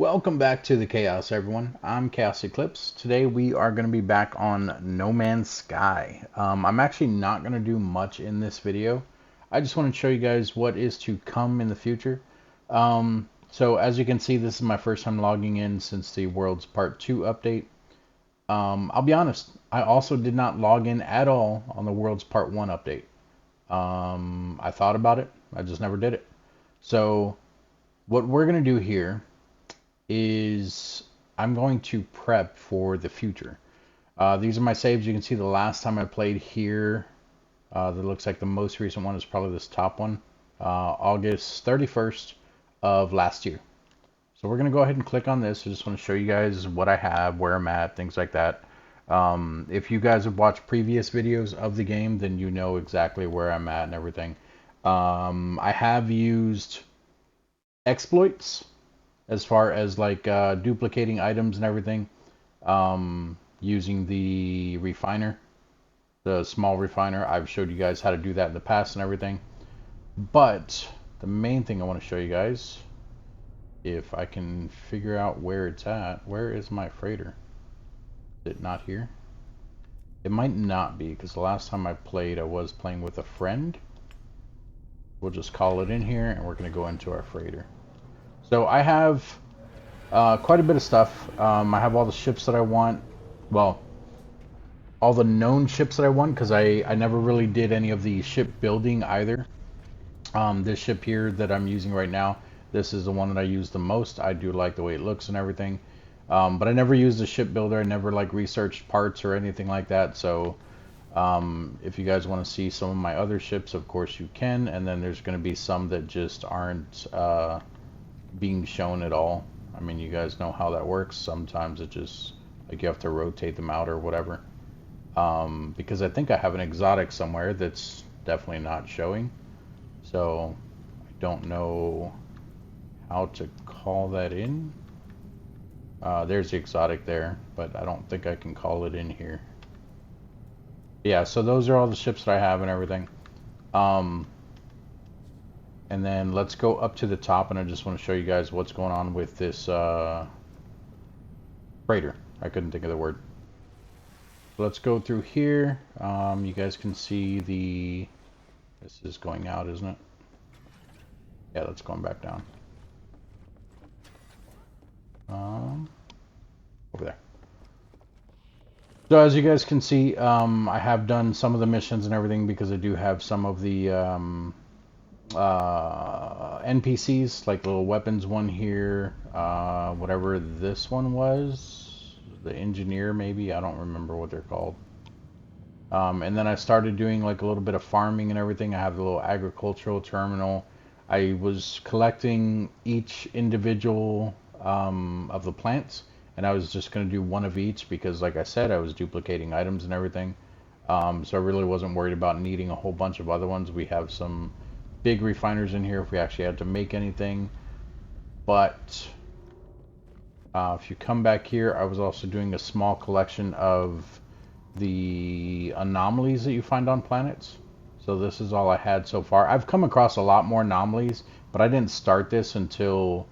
Welcome back to the Chaos, everyone. I'm ChaosEclipse. Today we are going to be back on No Man's Sky. I'm actually not going to do much in this video. I just want to show you guys what is to come in the future. So as you can see, this is my first time logging in since the World's Part 2 update. I'll be honest, I also did not log in at all on the World's Part 1 update. I thought about it, I just never did it. So what we're going to do here is I'm going to prep for the future. These are my saves. You can see the last time I played here, that looks like the most recent one is probably this top one, August 31st of last year. So we're going to go ahead and click on this. I just want to show you guys what I have, where I'm at, things like that. If you guys have watched previous videos of the game, then you know exactly where I'm at and everything. I have used exploits as far as like duplicating items and everything, using the refiner, the small refiner. I've showed you guys how to do that in the past and everything. But the main thing I want to show you guys, if I can figure out where it's at, where is my freighter? Is it not here? It might not be, because the last time I played, I was playing with a friend. We'll just call it in here, and we're going to go into our freighter. So I have quite a bit of stuff. I have all the ships that I want. Well, all the known ships that I want, because I never really did any of the ship building either. This ship here that I'm using right now, this is the one that I use the most. I do like the way it looks and everything. But I never used a ship builder. I never like researched parts or anything like that. So if you guys want to see some of my other ships, of course you can. And then there's going to be some that just aren't being shown at all. I mean, you guys know how that works. Sometimes it just, like, you have to rotate them out or whatever. Because I think I have an exotic somewhere that's definitely not showing. So I don't know how to call that in. There's the exotic there, but I don't think I can call it in here. Yeah, so those are all the ships that I have and everything. And then let's go up to the top, and I just want to show you guys what's going on with this freighter. I couldn't think of the word. So let's go through here. You guys can see the... This is going out, isn't it? Yeah, that's going back down. Over there. So as you guys can see, I have done some of the missions and everything because I do have some of the NPCs, like little weapons one here, whatever this one was, the engineer maybe, I don't remember what they're called. And then I started doing like a little bit of farming and everything. I have the little agricultural terminal. I was collecting each individual of the plants, and I was just going to do one of each because, like I said, I was duplicating items and everything. So I really wasn't worried about needing a whole bunch of other ones. We have some big refiners in here if we actually had to make anything. But if you come back here, I was also doing a small collection of the anomalies that you find on planets. So this is all I had so far. I've come across a lot more anomalies, but I didn't start this until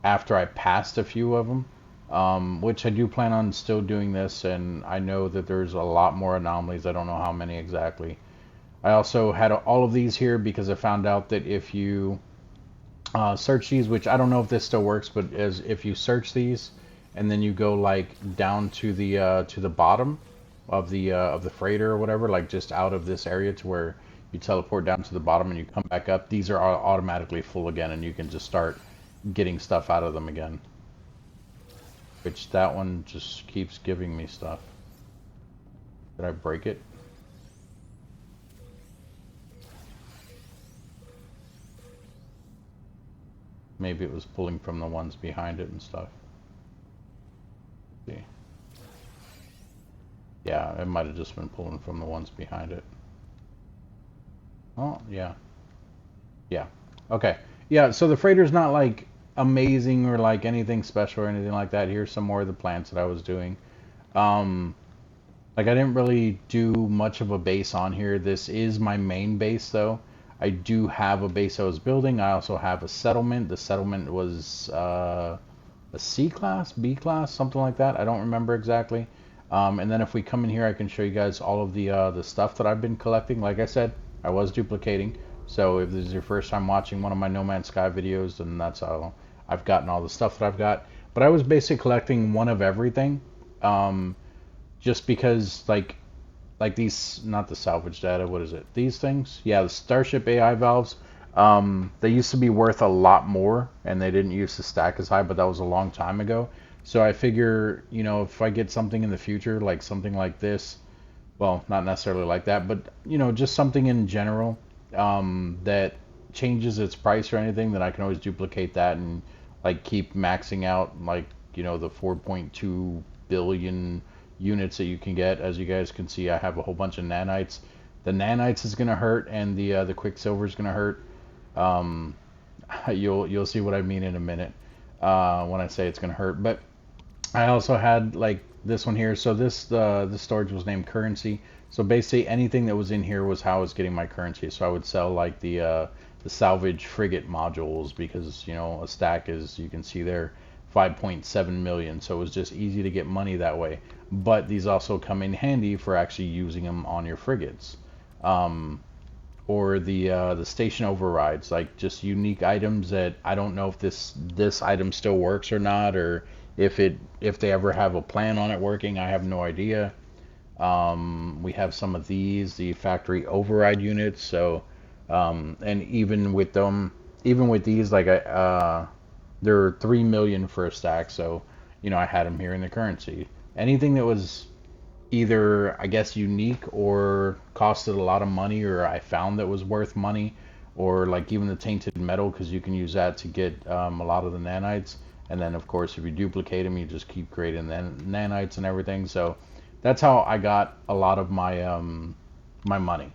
after I passed a few of them, which I do plan on still doing this, and I know that there's a lot more anomalies. I don't know how many exactly. I also had all of these here because I found out that if you search these, which I don't know if this still works, but as if you search these and then you go like down to the bottom of the freighter or whatever, like just out of this area to where you teleport down to the bottom and you come back up, these are automatically full again, and you can just start getting stuff out of them again. Which that one just keeps giving me stuff. Did I break it? Maybe it was pulling from the ones behind it and stuff. Let's see. Yeah, it might have just been pulling from the ones behind it. Oh, yeah. Yeah. Okay. Yeah, so the freighter's not like amazing or like anything special or anything like that. Here's some more of the plants that I was doing. Like I didn't really do much of a base on here. This is my main base though. I do have a base I was building. I also have a settlement. The settlement was, let's a C class, B class, something like that. I don't remember exactly. And then if we come in here, I can show you guys all of the stuff that I've been collecting. Like I said, I was duplicating. So if this is your first time watching one of my No Man's Sky videos, then that's how I've gotten all the stuff that I've got. But I was basically collecting one of everything, um, just because like these, not the salvage data, what is it? These things? Yeah, the Starship AI valves. They used to be worth a lot more, and they didn't used to stack as high, but that was a long time ago. So I figure, you know, if I get something in the future, like something like this, well, not necessarily like that, but you know, just something in general, that changes its price or anything, then I can always duplicate that and like keep maxing out, like, you know, the 4.2 billion units that you can get. As you guys can see, I have a whole bunch of nanites. The nanites is gonna hurt, and the quicksilver is gonna hurt. Um, you'll see what I mean in a minute, when I say it's gonna hurt. But I also had like this one here. So this storage was named currency. So basically anything that was in here was how I was getting my currency. So I would sell like the salvage frigate modules, because you know a stack is, you can see there, 5.7 million. So it was just easy to get money that way. But these also come in handy for actually using them on your frigates. Um, or the station overrides, like just unique items that I don't know if this item still works or not, or if they ever have a plan on it working. I have no idea. We have some of these, the factory override units. So and even with them, even with these, like they're 3 million for a stack. So you know, I had them here in the currency. Anything that was either, I guess, unique or costed a lot of money, or I found that was worth money, or like even the tainted metal, because you can use that to get a lot of the nanites. And then, of course, if you duplicate them, you just keep creating the nanites and everything. So that's how I got a lot of my money.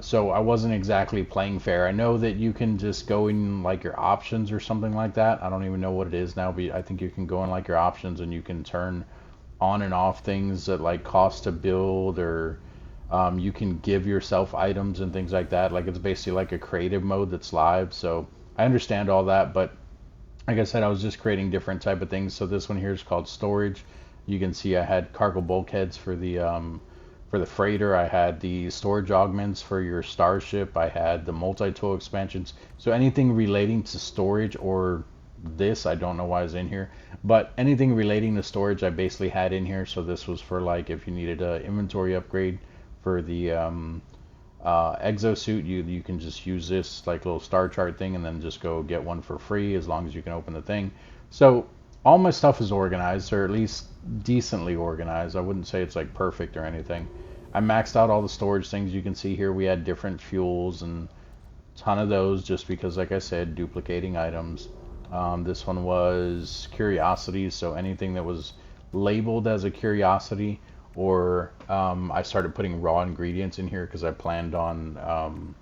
So I wasn't exactly playing fair. I know that you can just go in like your options or something like that. I don't even know what it is now, but I think you can go in like your options and you can turn on and off things that like cost to build, or you can give yourself items and things like that. Like it's basically like a creative mode that's live. So I understand all that, but like I said, I was just creating different type of things. So this one here is called storage. You can see I had cargo bulkheads for the freighter. I had the storage augments for your starship. I had the multi-tool expansions. So anything relating to storage, or this, I don't know why it's in here, but anything relating to storage I basically had in here. So this was for like if you needed a inventory upgrade for the exosuit, you can just use this like little star chart thing and then just go get one for free as long as you can open the thing. So all my stuff is organized, or at least decently organized. I wouldn't say it's like perfect or anything. I maxed out all the storage things. You can see here we had different fuels and a ton of those, just because, like I said, duplicating items. This one was curiosities, so anything that was labeled as a curiosity, or I started putting raw ingredients in here because I planned on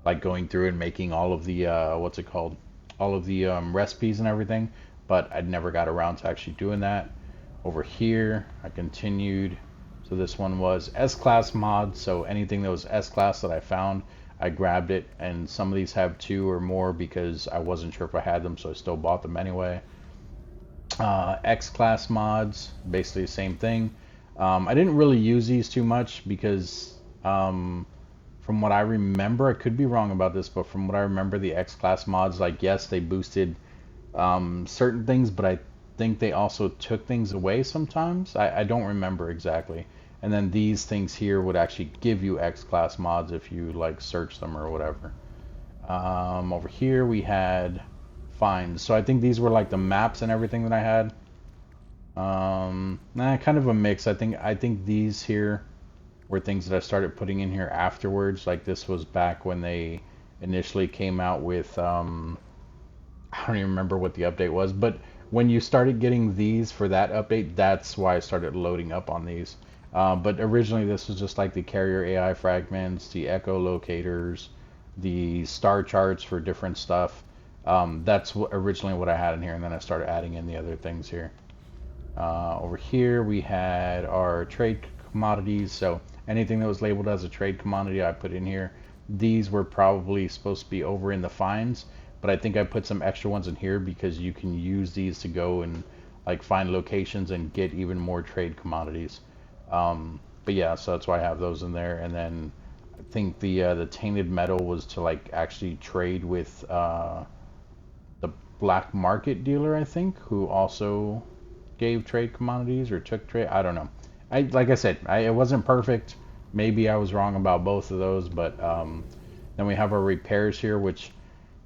like going through and making all of the what's it called, all of the recipes and everything, but I'd never got around to actually doing that. Over here, I continued. So this one was S-Class mods, so anything that was S-Class that I found, I grabbed it, and some of these have 2 or more because I wasn't sure if I had them, so I still bought them anyway. X-Class mods, basically the same thing. I didn't really use these too much because from what I remember, I could be wrong about this, but from what I remember, the X-Class mods, like, yes, they boosted certain things, but I think they also took things away sometimes. I don't remember exactly. And then these things here would actually give you X-Class mods if you like search them or whatever. Over here we had finds. So I think these were like the maps and everything that I had. Kind of a mix. I think these here were things that I started putting in here afterwards. Like this was back when they initially came out with I don't even remember what the update was, but when you started getting these for that update, that's why I started loading up on these. But originally this was just like the carrier AI fragments, the echolocators, the star charts for different stuff. That's originally what I had in here, and then I started adding in the other things here. Over here we had our trade commodities, so anything that was labeled as a trade commodity I put in here. These were probably supposed to be over in the finds, but I think I put some extra ones in here because you can use these to go and like find locations and get even more trade commodities. But yeah, so that's why I have those in there. And then I think the tainted metal was to like actually trade with the black market dealer, I think, who also gave trade commodities or took trade. I don't know. I like I said, it wasn't perfect. Maybe I was wrong about both of those, but then we have our repairs here, which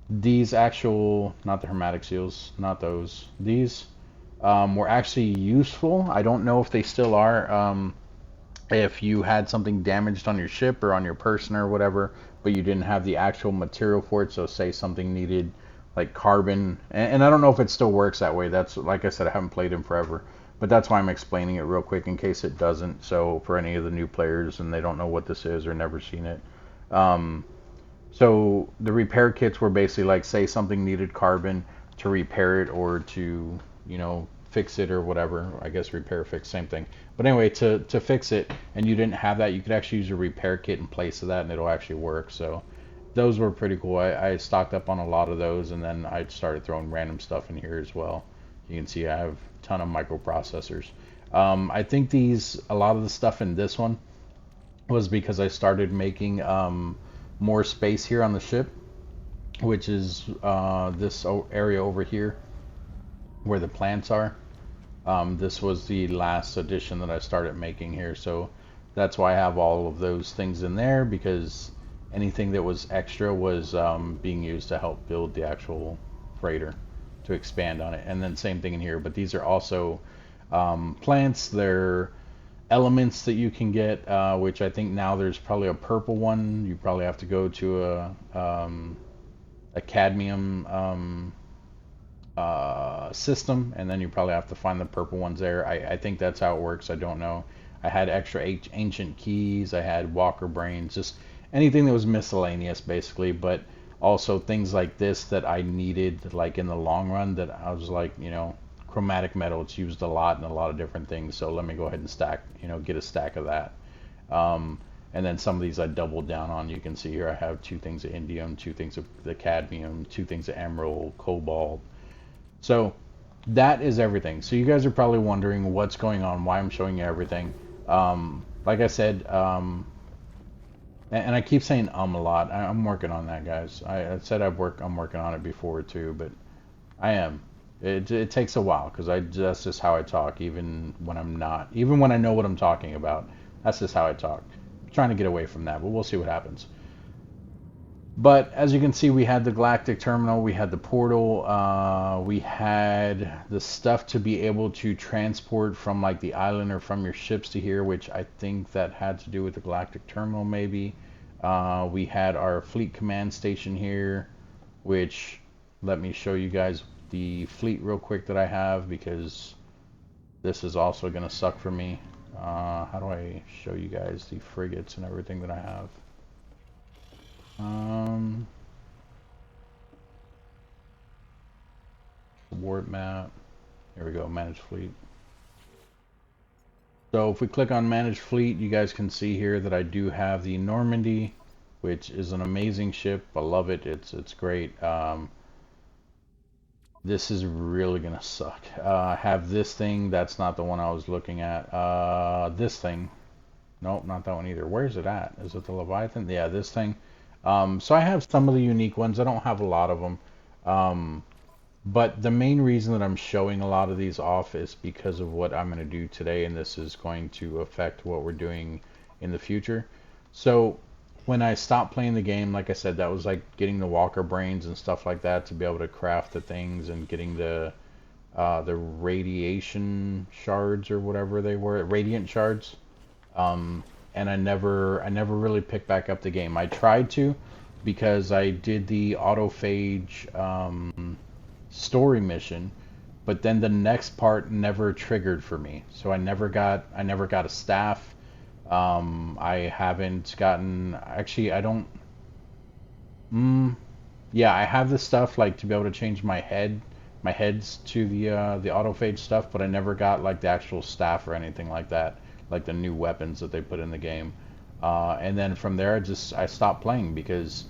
these actual, not the hermetic seals, not those. These were actually useful. I don't know if they still are. If you had something damaged on your ship or on your person or whatever, but you didn't have the actual material for it, so say something needed like carbon, and I don't know if it still works that way. That's, like I said, I haven't played in forever, but that's why I'm explaining it real quick in case it doesn't. So for any of the new players and they don't know what this is or never seen it. Um, so the repair kits were basically like, say something needed carbon to repair it or to, fix it or whatever. I guess repair, fix, same thing. But anyway, to fix it and you didn't have that, you could actually use a repair kit in place of that and it'll actually work. So those were pretty cool. I stocked up on a lot of those and then I started throwing random stuff in here as well. You can see I have a ton of microprocessors. I think a lot of the stuff in this one was because I started making more space here on the ship, which is this area over here where the plants are. This was the last addition that I started making here, so that's why I have all of those things in there, because anything that was extra was being used to help build the actual freighter to expand on it. And then same thing in here, but these are also plants. They're elements that you can get, which I think now there's probably a purple one. You probably have to go to a cadmium system, and then you probably have to find the purple ones there. I think that's how it works. I don't know. I had extra ancient keys. I had walker brains, just anything that was miscellaneous, basically. But also things like this that I needed, like in the long run, that I was like, chromatic metal. It's used a lot in a lot of different things. So let me go ahead and stack, get a stack of that. And then some of these I doubled down on. You can see here I have 2 things of indium, 2 things of the cadmium, 2 things of emerald, cobalt. So that is everything. So you guys are probably wondering what's going on, why I'm showing you everything. Like I said, and I keep saying a lot. I'm working on that, guys. I said I'm working on it before too, but I am. It takes a while because that's just how I talk, even when I'm not, even when I know what I'm talking about. That's just how I talk. I'm trying to get away from that, but we'll see what happens. But as you can see, we had the galactic terminal, we had the portal, we had the stuff to be able to transport from like the island or from your ships to here, which I think that had to do with the galactic terminal maybe. We had our fleet command station here, which, let me show you guys the fleet real quick that I have, because this is also going to suck for me. How do I show you guys the frigates and everything that I have? Warp map. Here we go, manage fleet. So if we click on manage fleet, you guys can see here that I do have the Normandy, which is an amazing ship. I love it. It's great. This is really gonna suck. I have this thing. That's not the one I was looking at. This thing. Nope, not that one either. Where's it at? Is it the Leviathan? Yeah, this thing. So I have some of the unique ones. I don't have a lot of them. But the main reason that I'm showing a lot of these off is because of what I'm going to do today, and this is going to affect what we're doing in the future. So when I stopped playing the game, like I said, that was like getting the walker brains and stuff like that to be able to craft the things, and getting the radiation shards or whatever they were, radiant shards. And I never really picked back up the game. I tried to, because I did the autophage story mission, but then the next part never triggered for me. So I never got a staff. I haven't gotten, actually I don't, yeah, I have the stuff like to be able to change my heads to the autophage stuff, but I never got like the actual staff or anything like that, like the new weapons that they put in the game. And then from there I stopped playing, because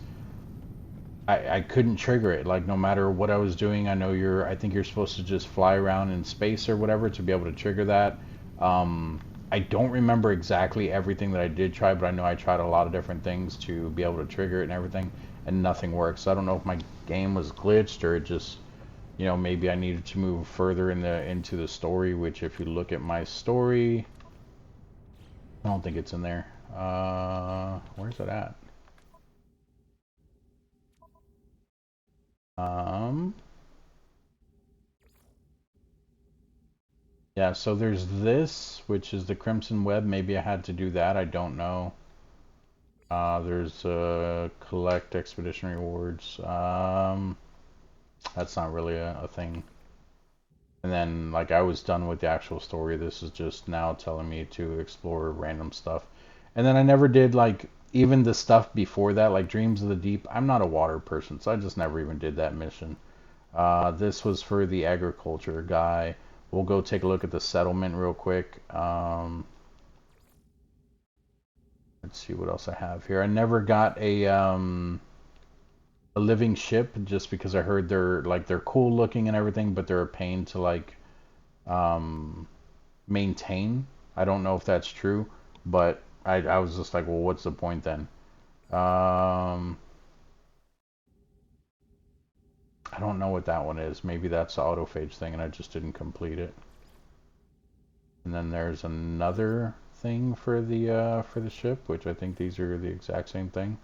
I couldn't trigger it. Like no matter what I was doing, I think you're supposed to just fly around in space or whatever to be able to trigger that. I don't remember exactly everything that I did try, but I know I tried a lot of different things to be able to trigger it and everything, and nothing worked. So I don't know if my game was glitched or it just, you know, maybe I needed to move further into the story, which if you look at my story, I don't think it's in there. Where's it at? Um, yeah, so there's this, which is the Crimson Web. Maybe I had to do that. I don't know. There's collect expedition rewards. That's not really a thing. And then, like, I was done with the actual story. This is just now telling me to explore random stuff. And then I never did, like, even the stuff before that, like Dreams of the Deep. I'm not a water person, so I just never even did that mission. This was for the agriculture guy. We'll go take a look at the settlement real quick. Let's see what else I have here. I never got a living ship just because I heard they're cool looking and everything, but they're a pain to like um, maintain. I don't know if that's true, but I was just like, well, what's the point then? Um, I don't know what that one is. Maybe that's the autophage thing, and I just didn't complete it. And then there's another thing for the ship, which I think these are the exact same thing.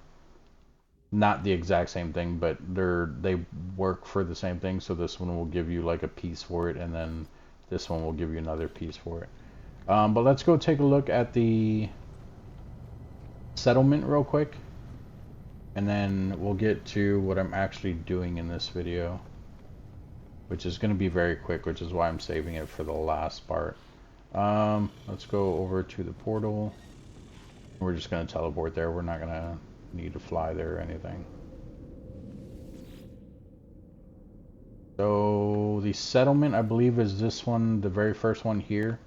Not the exact same thing, but they work for the same thing. So this one will give you like a piece for it, and then this one will give you another piece for it. But let's go take a look at the settlement real quick, and then we'll get to what I'm actually doing in this video, which is going to be very quick, which is why I'm saving it for the last part. Let's go over to the portal. We're just going to teleport there. We're not going to need to fly there or anything. So the settlement, I believe, is this one, the very first one here.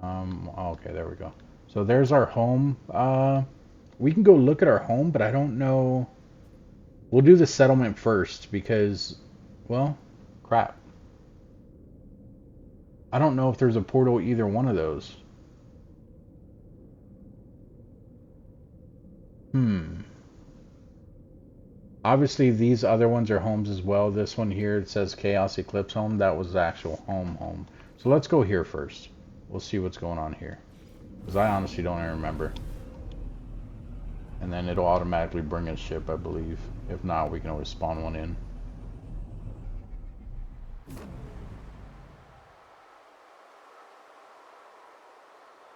Okay, there we go. So there's our home. We can go look at our home, but I don't know. We'll do the settlement first because, well, crap. I don't know if there's a portal either one of those. Hmm. Obviously, these other ones are homes as well. This one here, it says Chaos Eclipse Home. That was the actual home. So let's go here first. We'll see what's going on here. Because I honestly don't even remember. And then it'll automatically bring a ship, I believe. If not, we can always spawn one in.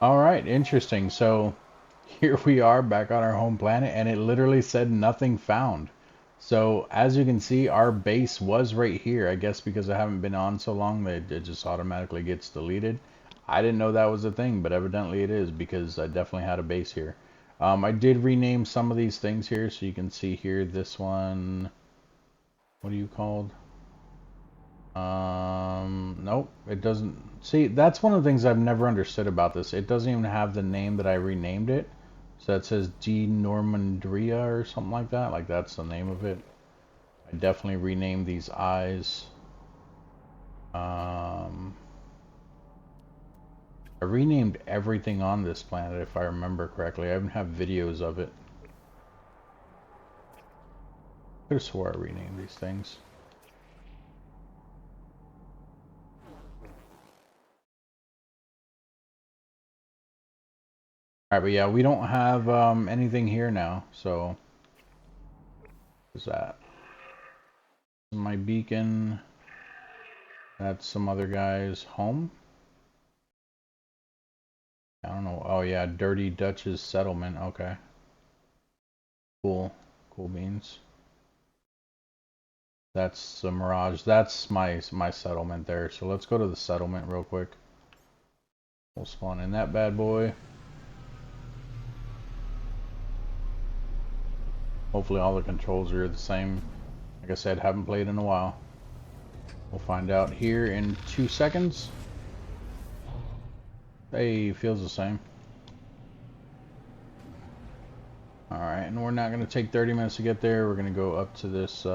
Alright, interesting. So here we are back on our home planet, and it literally said nothing found. So as you can see, our base was right here. I guess because I haven't been on so long that it just automatically gets deleted. I didn't know that was a thing, but evidently it is because I definitely had a base here. I did rename some of these things here, so you can see here this one. What are you called? Nope, it doesn't. See, that's one of the things I've never understood about this. It doesn't even have the name that I renamed it. So that says De Normandria or something like that. Like that's the name of it. I definitely renamed these eyes. I renamed everything on this planet if I remember correctly. I even have videos of it. I could have swore I renamed these things. Alright, but yeah, we don't have anything here now, so what's that? My beacon. That's some other guy's home. I don't know. Oh yeah, Dirty Dutch's settlement. Okay. Cool. Cool beans. That's the Mirage. That's my settlement there. So let's go to the settlement real quick. We'll spawn in that bad boy. Hopefully all the controls are the same. Like I said, haven't played in a while. We'll find out here in 2 seconds. Hey, feels the same. Alright, and we're not going to take 30 minutes to get there. We're going to go up to this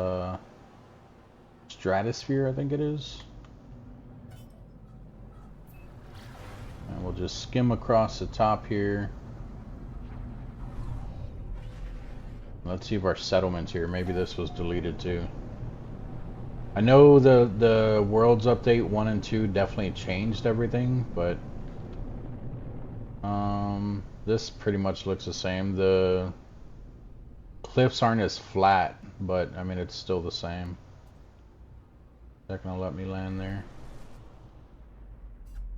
stratosphere, I think it is. And we'll just skim across the top here. Let's see if our settlement's here. Maybe this was deleted too. I know the Worlds Update 1 and 2 definitely changed everything, but this pretty much looks the same. The cliffs aren't as flat, but I mean it's still the same. They're gonna let me land there.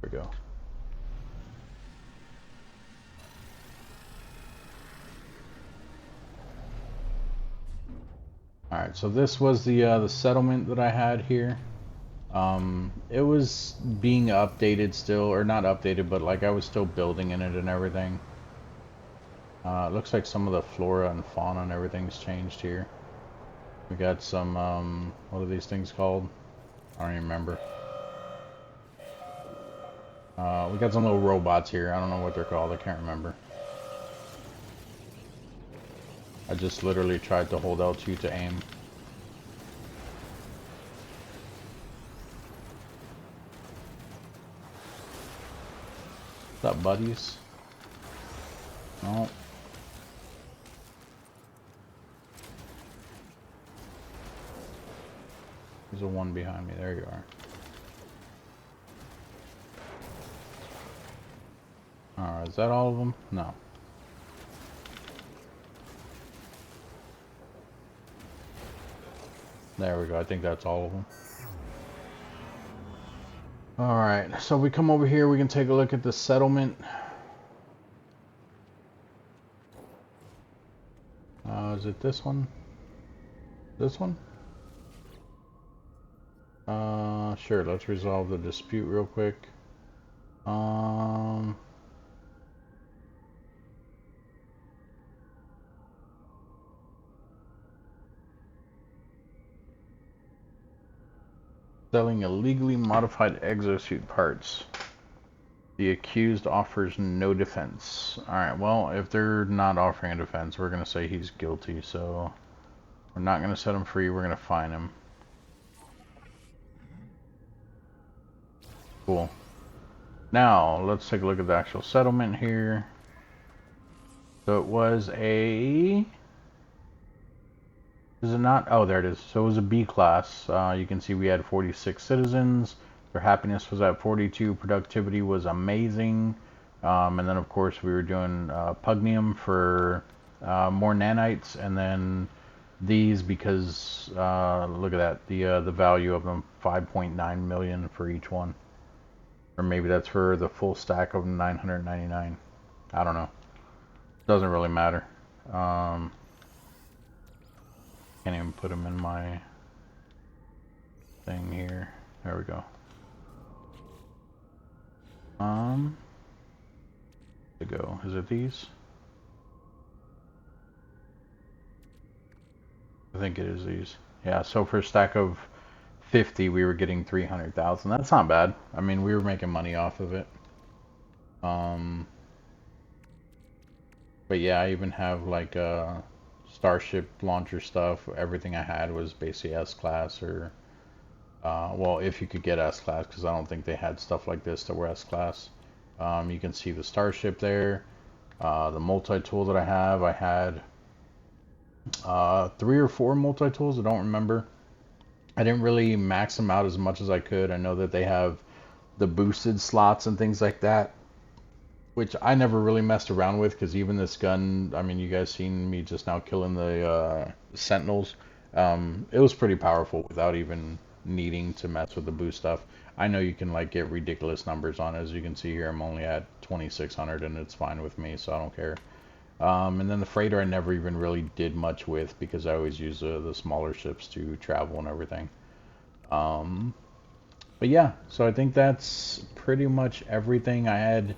There we go. Alright, so this was the settlement that I had here. It was being updated still, or not updated, but like I was still building in it and everything. It looks like some of the flora and fauna and everything's changed here. We got some, what are these things called? I don't even remember. We got some little robots here. I don't know what they're called. I can't remember. I just literally tried to hold L2 to aim. What's up, buddies? No. There's a one behind me. There you are. Alright, is that all of them? No. There we go. I think that's all of them. Alright, so we come over here. We can take a look at the settlement. Is it this one? This one? Sure. Let's resolve the dispute real quick. Selling illegally modified exosuit parts. The accused offers no defense. Alright, well, if they're not offering a defense, we're going to say he's guilty, so we're not going to set him free, we're going to fine him. Cool. Now, let's take a look at the actual settlement here. So it was a... Is it not? Oh, there it is. So it was a B class. You can see we had 46 citizens. Their happiness was at 42. Productivity was amazing. And then, of course, we were doing pugnium for more nanites. And then these because, look at that, the value of them, 5.9 million for each one. Or maybe that's for the full stack of 999. I don't know. Doesn't really matter. Can't even put them in my thing here. There we go. To go. Is it these? I think it is these. Yeah, so for a stack of 50, we were getting 300,000. That's not bad. I mean, we were making money off of it. But yeah, I even have like Starship launcher stuff. Everything I had was basically S-Class or well, if you could get S-Class, because I don't think they had stuff like this that were S-Class. You can see the Starship there. The multi-tool that I have, I had 3 or 4 multi-tools, I don't remember. I didn't really max them out as much as I could. I know that they have the boosted slots and things like that, which I never really messed around with, because even this gun, I mean, you guys seen me just now killing the Sentinels. It was pretty powerful without even needing to mess with the boost stuff. I know you can like get ridiculous numbers on it. As you can see here, I'm only at 2600 and it's fine with me, so I don't care. And then the freighter I never even really did much with, because I always use the smaller ships to travel and everything. But yeah, so I think that's pretty much everything. I had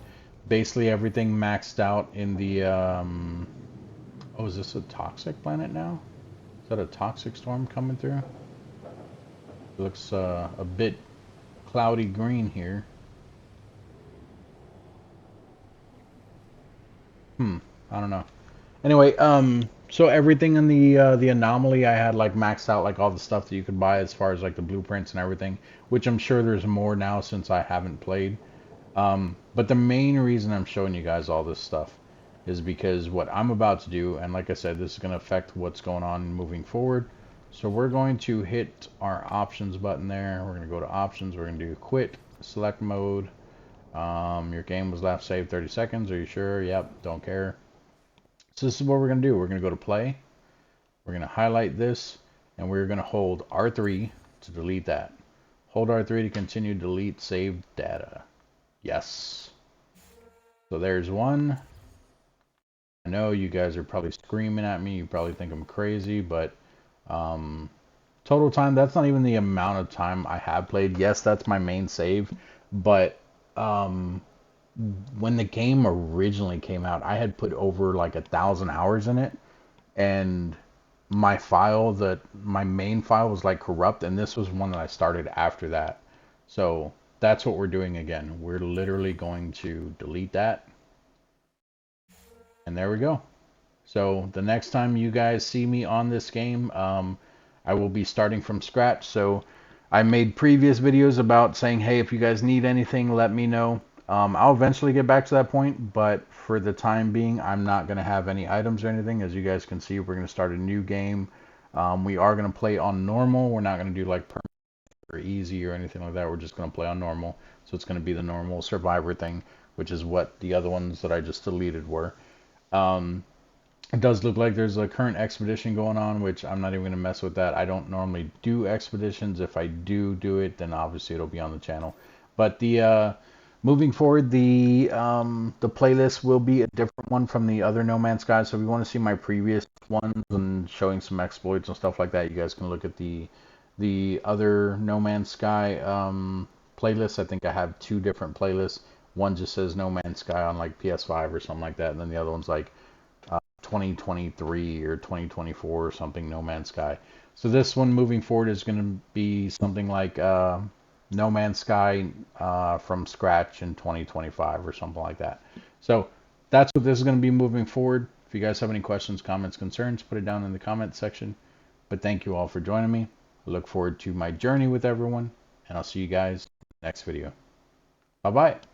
basically everything maxed out in the oh, is this a toxic planet now? Is that a toxic storm coming through? It looks a bit cloudy green here. I don't know. Anyway, so everything in the anomaly, I had like maxed out like all the stuff that you could buy as far as like the blueprints and everything, which I'm sure there's more now since I haven't played. But the main reason I'm showing you guys all this stuff is because what I'm about to do, and like I said, this is going to affect what's going on moving forward. So we're going to hit our options button there. We're going to go to options. We're going to do quit, select mode. Your game was last saved 30 seconds. Are you sure? Yep, don't care. So this is what we're going to do. We're going to go to play. We're going to highlight this, and we're going to hold R3 to delete that. Hold R3 to continue delete saved data. Yes. So there's one. I know you guys are probably screaming at me. You probably think I'm crazy, but um, total time, that's not even the amount of time I have played. Yes, that's my main save, but um, when the game originally came out, I had put over like 1,000 hours in it, and my main file was like corrupt, and this was one that I started after that. So that's what we're doing again. We're literally going to delete that, and there we go. So the next time you guys see me on this game, I will be starting from scratch. So I made previous videos about saying, hey, if you guys need anything, let me know. I'll eventually get back to that point, but for the time being, I'm not going to have any items or anything. As you guys can see, we're going to start a new game. We are going to play on normal. We're not going to do like permanent or easy or anything like that. We're just going to play on normal. So it's going to be the normal survivor thing, which is what the other ones that I just deleted were. Um, it does look like there's a current expedition going on, which I'm not even going to mess with that. I don't normally do expeditions. If I do it, then obviously it'll be on the channel. But the moving forward, the playlist will be a different one from the other No Man's Sky. So if you want to see my previous ones and showing some exploits and stuff like that, you guys can look at the other No Man's Sky playlist. I think I have two different playlists. One just says No Man's Sky on like PS5 or something like that, and then the other one's like 2023 or 2024 or something, No Man's Sky. So this one moving forward is going to be something like No Man's Sky from scratch in 2025 or something like that. So that's what this is going to be moving forward. If you guys have any questions, comments, concerns, put it down in the comment section. But thank you all for joining me. I look forward to my journey with everyone, and I'll see you guys next video. Bye bye.